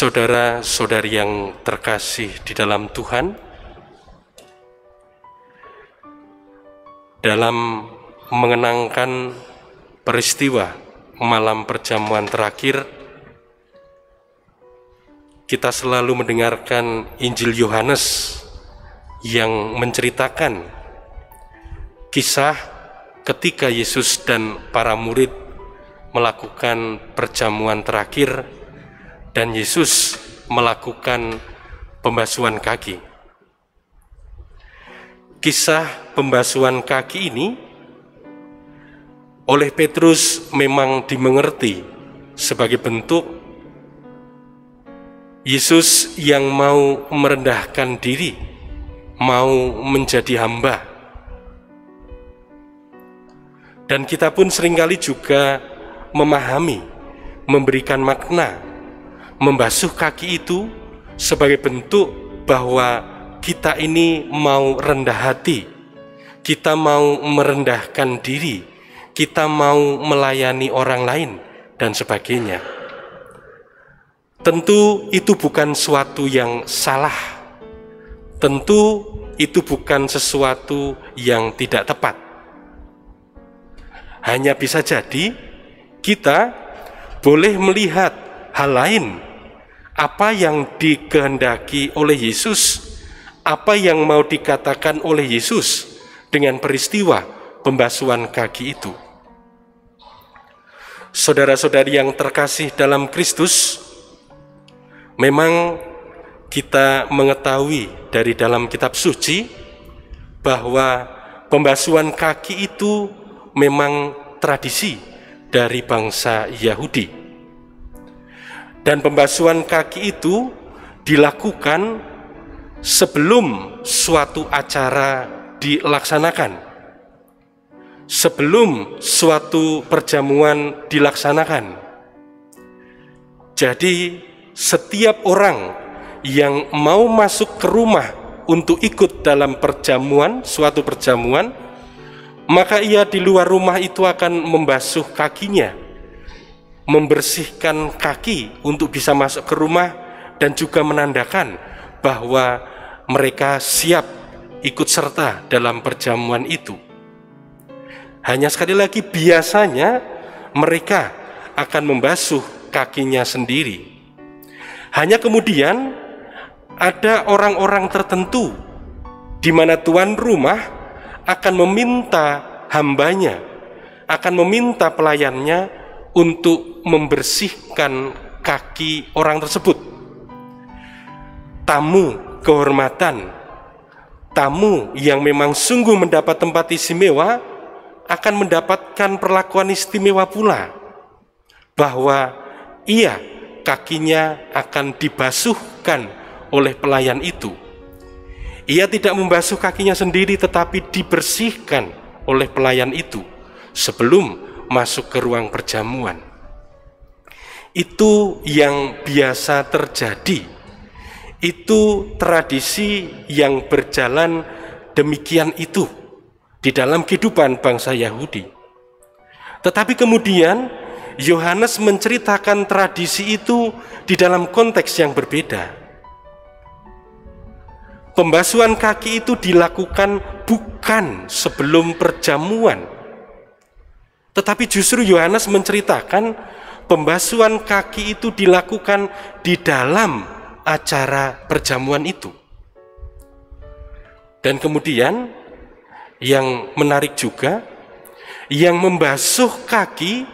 Saudara-saudari yang terkasih di dalam Tuhan, dalam mengenangkan peristiwa malam perjamuan terakhir, kita selalu mendengarkan Injil Yohanes yang menceritakan kisah ketika Yesus dan para murid melakukan perjamuan terakhir dan Yesus melakukan pembasuhan kaki. Kisah pembasuhan kaki ini oleh Petrus memang dimengerti sebagai bentuk Yesus yang mau merendahkan diri, mau menjadi hamba. Dan kita pun seringkali juga memahami, memberikan makna membasuh kaki itu sebagai bentuk bahwa kita ini mau rendah hati, kita mau merendahkan diri, kita mau melayani orang lain, dan sebagainya. Tentu itu bukan suatu yang salah, tentu itu bukan sesuatu yang tidak tepat. Hanya bisa jadi kita boleh melihat hal lain, apa yang dikehendaki oleh Yesus, apa yang mau dikatakan oleh Yesus dengan peristiwa pembasuhan kaki itu. Saudara-saudari yang terkasih dalam Kristus, memang kita mengetahui dari dalam kitab suci bahwa pembasuhan kaki itu memang tradisi dari bangsa Yahudi. Dan pembasuhan kaki itu dilakukan sebelum suatu acara dilaksanakan, sebelum suatu perjamuan dilaksanakan. Jadi setiap orang yang mau masuk ke rumah untuk ikut dalam perjamuan, suatu perjamuan, maka ia di luar rumah itu akan membasuh kakinya, membersihkan kaki untuk bisa masuk ke rumah, dan juga menandakan bahwa mereka siap ikut serta dalam perjamuan itu. Hanya sekali lagi, biasanya mereka akan membasuh kakinya sendiri. Hanya kemudian ada orang-orang tertentu di mana tuan rumah akan meminta hambanya, akan meminta pelayannya untuk membersihkan kaki orang tersebut. Tamu kehormatan, tamu yang memang sungguh mendapat tempat istimewa akan mendapatkan perlakuan istimewa pula, bahwa ia kakinya akan dibasuhkan oleh pelayan itu. Ia tidak membasuh kakinya sendiri, tetapi dibersihkan oleh pelayan itu sebelum masuk ke ruang perjamuan. Itu yang biasa terjadi. Itu tradisi yang berjalan demikian itu di dalam kehidupan bangsa Yahudi. Tetapi kemudian Yohanes menceritakan tradisi itu di dalam konteks yang berbeda. Pembasuhan kaki itu dilakukan bukan sebelum perjamuan, tetapi justru Yohanes menceritakan pembasuhan kaki itu dilakukan di dalam acara perjamuan itu. Dan kemudian yang menarik juga, yang membasuh kaki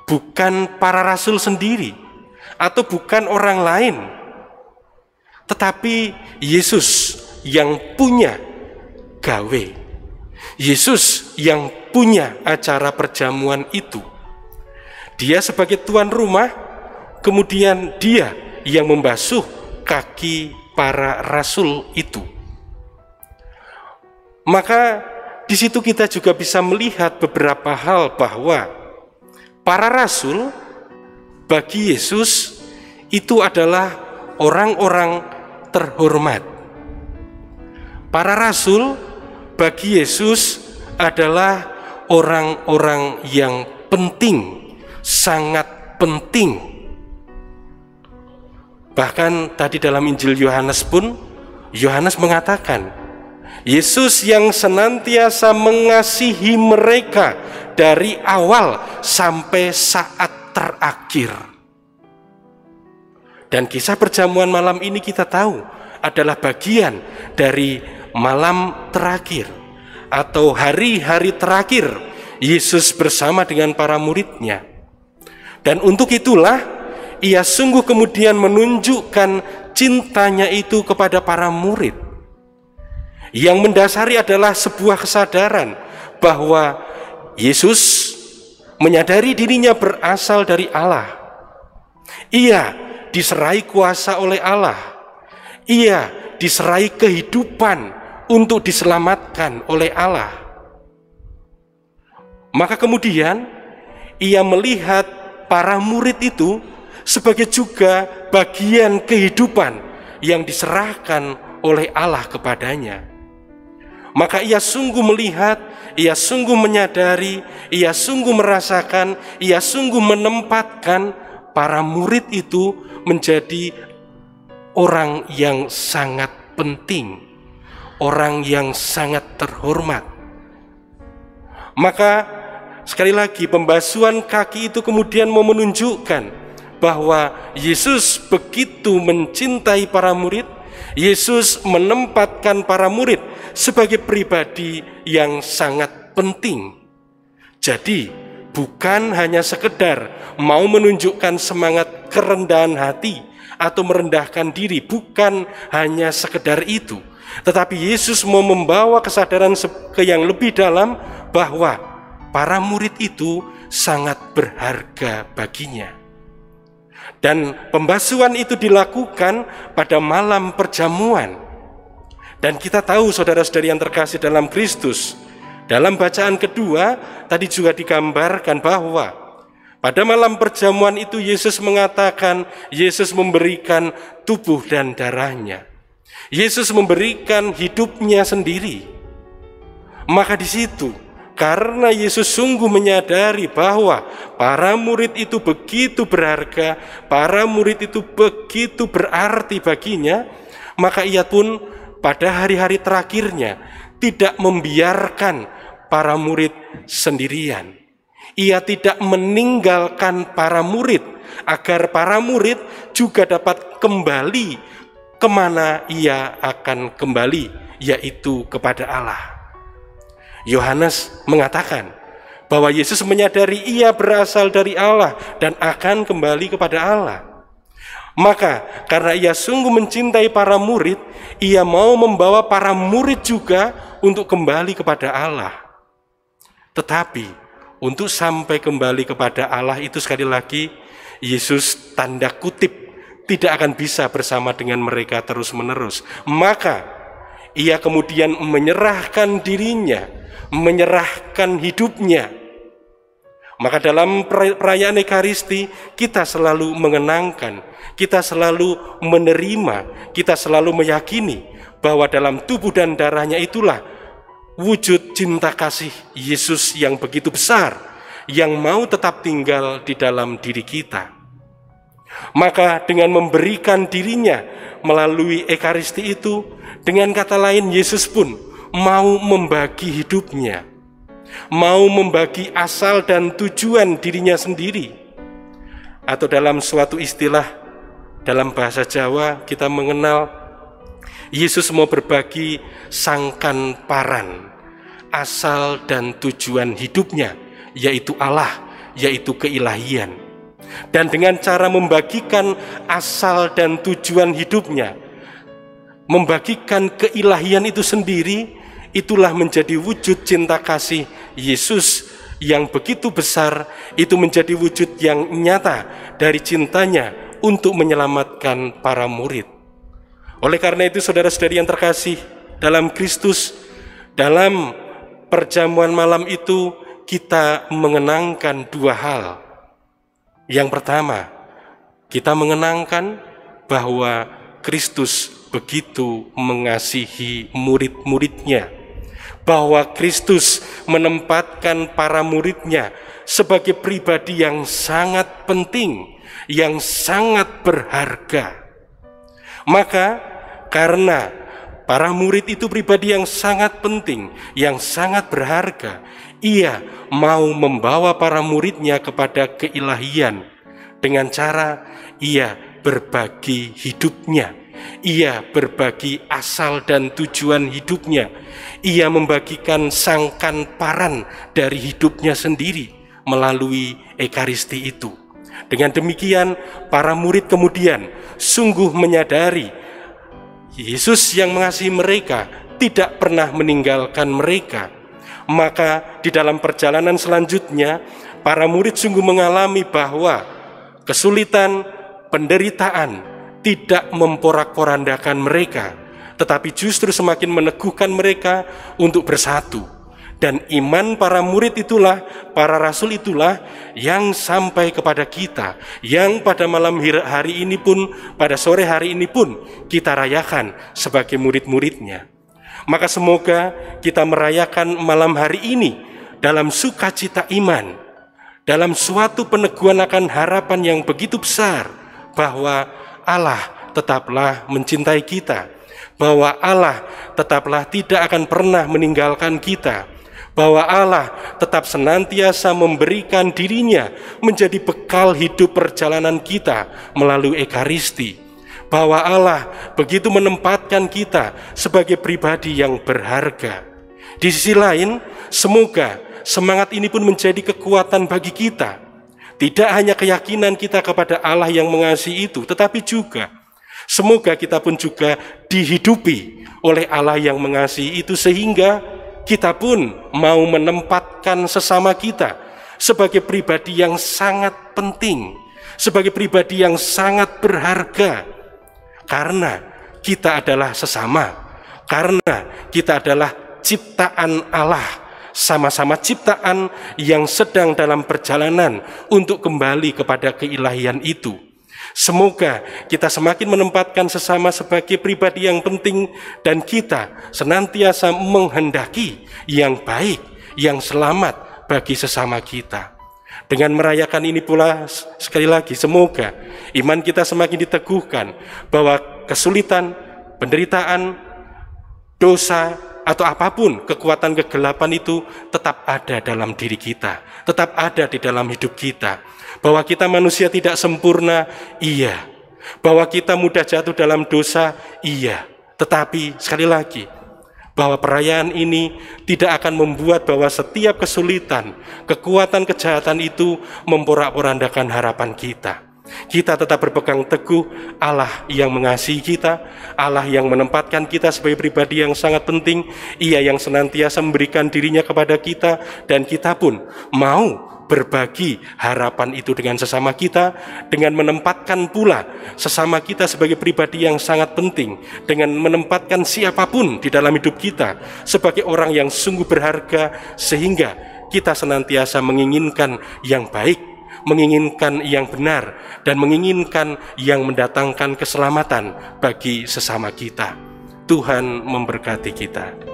bukan para rasul sendiri atau bukan orang lain, tetapi Yesus yang punya gawe, Yesus yang punya acara perjamuan itu. Dia sebagai tuan rumah, kemudian dia yang membasuh kaki para rasul itu. Maka di situ kita juga bisa melihat beberapa hal, bahwa para rasul bagi Yesus itu adalah orang-orang terhormat. Para rasul bagi Yesus adalah orang-orang yang penting, sangat penting. Bahkan tadi dalam Injil Yohanes pun, Yohanes mengatakan, Yesus yang senantiasa mengasihi mereka dari awal sampai saat terakhir. Dan kisah perjamuan malam ini kita tahu adalah bagian dari malam terakhir atau hari-hari terakhir Yesus bersama dengan para muridnya. Dan untuk itulah ia sungguh kemudian menunjukkan cintanya itu kepada para murid. Yang mendasari adalah sebuah kesadaran bahwa Yesus menyadari dirinya berasal dari Allah. Ia diserai kuasa oleh Allah. Ia diserai kehidupan untuk diselamatkan oleh Allah. Maka kemudian ia melihat para murid itu sebagai juga bagian kehidupan yang diserahkan oleh Allah kepadanya. Maka ia sungguh melihat, ia sungguh menyadari, ia sungguh merasakan, ia sungguh menempatkan para murid itu menjadi orang yang sangat penting, orang yang sangat terhormat. Maka sekali lagi pembasuhan kaki itu kemudian mau menunjukkan bahwa Yesus begitu mencintai para murid. Yesus menempatkan para murid sebagai pribadi yang sangat penting. Jadi bukan hanya sekedar mau menunjukkan semangat kerendahan hati atau merendahkan diri, bukan hanya sekedar itu, tetapi Yesus mau membawa kesadaran ke yang lebih dalam bahwa para murid itu sangat berharga baginya. Dan pembasuhan itu dilakukan pada malam perjamuan. Dan kita tahu saudara-saudari yang terkasih dalam Kristus, dalam bacaan kedua tadi juga digambarkan bahwa pada malam perjamuan itu Yesus mengatakan, Yesus memberikan tubuh dan darahnya. Yesus memberikan hidupnya sendiri. Maka di situ, karena Yesus sungguh menyadari bahwa para murid itu begitu berharga, para murid itu begitu berarti baginya, maka ia pun pada hari-hari terakhirnya tidak membiarkan para murid sendirian. Ia tidak meninggalkan para murid agar para murid juga dapat kembali kemana ia akan kembali, yaitu kepada Allah. Yohanes mengatakan bahwa Yesus menyadari ia berasal dari Allah dan akan kembali kepada Allah. Maka karena ia sungguh mencintai para murid, ia mau membawa para murid juga untuk kembali kepada Allah. Tetapi untuk sampai kembali kepada Allah itu sekali lagi Yesus tanda kutip tidak akan bisa bersama dengan mereka terus-menerus. Maka ia kemudian menyerahkan dirinya, menyerahkan hidupnya. Maka dalam perayaan Ekaristi kita selalu mengenangkan, kita selalu menerima, kita selalu meyakini bahwa dalam tubuh dan darahnya itulah wujud cinta kasih Yesus yang begitu besar, yang mau tetap tinggal di dalam diri kita. Maka dengan memberikan dirinya melalui Ekaristi itu, dengan kata lain Yesus pun mau membagi hidupnya, mau membagi asal dan tujuan dirinya sendiri. Atau dalam suatu istilah dalam bahasa Jawa kita mengenal, Yesus mau berbagi sangkan paran, asal dan tujuan hidupnya, yaitu Allah, yaitu keilahian. Dan dengan cara membagikan asal dan tujuan hidupnya, membagikan keilahian itu sendiri, itulah menjadi wujud cinta kasih Yesus yang begitu besar. Itu menjadi wujud yang nyata dari cintanya untuk menyelamatkan para murid. Oleh karena itu saudara-saudari yang terkasih dalam Kristus, dalam perjamuan malam itu kita mengenangkan dua hal. Yang pertama, kita mengenangkan bahwa Kristus begitu mengasihi murid-muridnya, bahwa Kristus menempatkan para muridnya sebagai pribadi yang sangat penting, yang sangat berharga. Maka karena para murid itu pribadi yang sangat penting, yang sangat berharga, ia mau membawa para muridnya kepada keilahian dengan cara ia berbagi hidupnya. Ia berbagi asal dan tujuan hidupnya. Ia membagikan sangkan paran dari hidupnya sendiri melalui Ekaristi itu. Dengan demikian, para murid kemudian sungguh menyadari Yesus yang mengasihi mereka tidak pernah meninggalkan mereka. Maka di dalam perjalanan selanjutnya, para murid sungguh mengalami bahwa kesulitan, penderitaan tidak memporak-porandakan mereka, tetapi justru semakin meneguhkan mereka untuk bersatu. Dan iman para murid itulah, para rasul itulah yang sampai kepada kita, yang pada malam hari ini pun, pada sore hari ini pun kita rayakan sebagai murid-muridnya. Maka semoga kita merayakan malam hari ini dalam sukacita iman, dalam suatu peneguhan akan harapan yang begitu besar bahwa Allah tetaplah mencintai kita, bahwa Allah tetaplah tidak akan pernah meninggalkan kita, bahwa Allah tetap senantiasa memberikan dirinya menjadi bekal hidup perjalanan kita melalui Ekaristi, bahwa Allah begitu menempatkan kita sebagai pribadi yang berharga. Di sisi lain, semoga semangat ini pun menjadi kekuatan bagi kita. Tidak hanya keyakinan kita kepada Allah yang mengasihi itu, tetapi juga semoga kita pun juga dihidupi oleh Allah yang mengasihi itu, sehingga kita pun mau menempatkan sesama kita sebagai pribadi yang sangat penting, sebagai pribadi yang sangat berharga, karena kita adalah sesama, karena kita adalah ciptaan Allah, sama-sama ciptaan yang sedang dalam perjalanan untuk kembali kepada keilahian itu. Semoga kita semakin menempatkan sesama sebagai pribadi yang penting, dan kita senantiasa menghendaki yang baik, yang selamat bagi sesama kita. Dengan merayakan ini pula, sekali lagi, semoga iman kita semakin diteguhkan bahwa kesulitan, penderitaan, dosa, atau apapun kekuatan kegelapan itu tetap ada dalam diri kita, tetap ada di dalam hidup kita. Bahwa kita manusia tidak sempurna, iya. Bahwa kita mudah jatuh dalam dosa, iya. Tetapi sekali lagi, bahwa perayaan ini tidak akan membuat bahwa setiap kesulitan, kekuatan kejahatan itu memporak-porandakan harapan kita. Kita tetap berpegang teguh Allah yang mengasihi kita, Allah yang menempatkan kita sebagai pribadi yang sangat penting, Ia yang senantiasa memberikan dirinya kepada kita, dan kita pun mau berbagi harapan itu dengan sesama kita, dengan menempatkan pula sesama kita sebagai pribadi yang sangat penting, dengan menempatkan siapapun di dalam hidup kita sebagai orang yang sungguh berharga, sehingga kita senantiasa menginginkan yang baik, menginginkan yang benar, dan menginginkan yang mendatangkan keselamatan bagi sesama kita. Tuhan memberkati kita.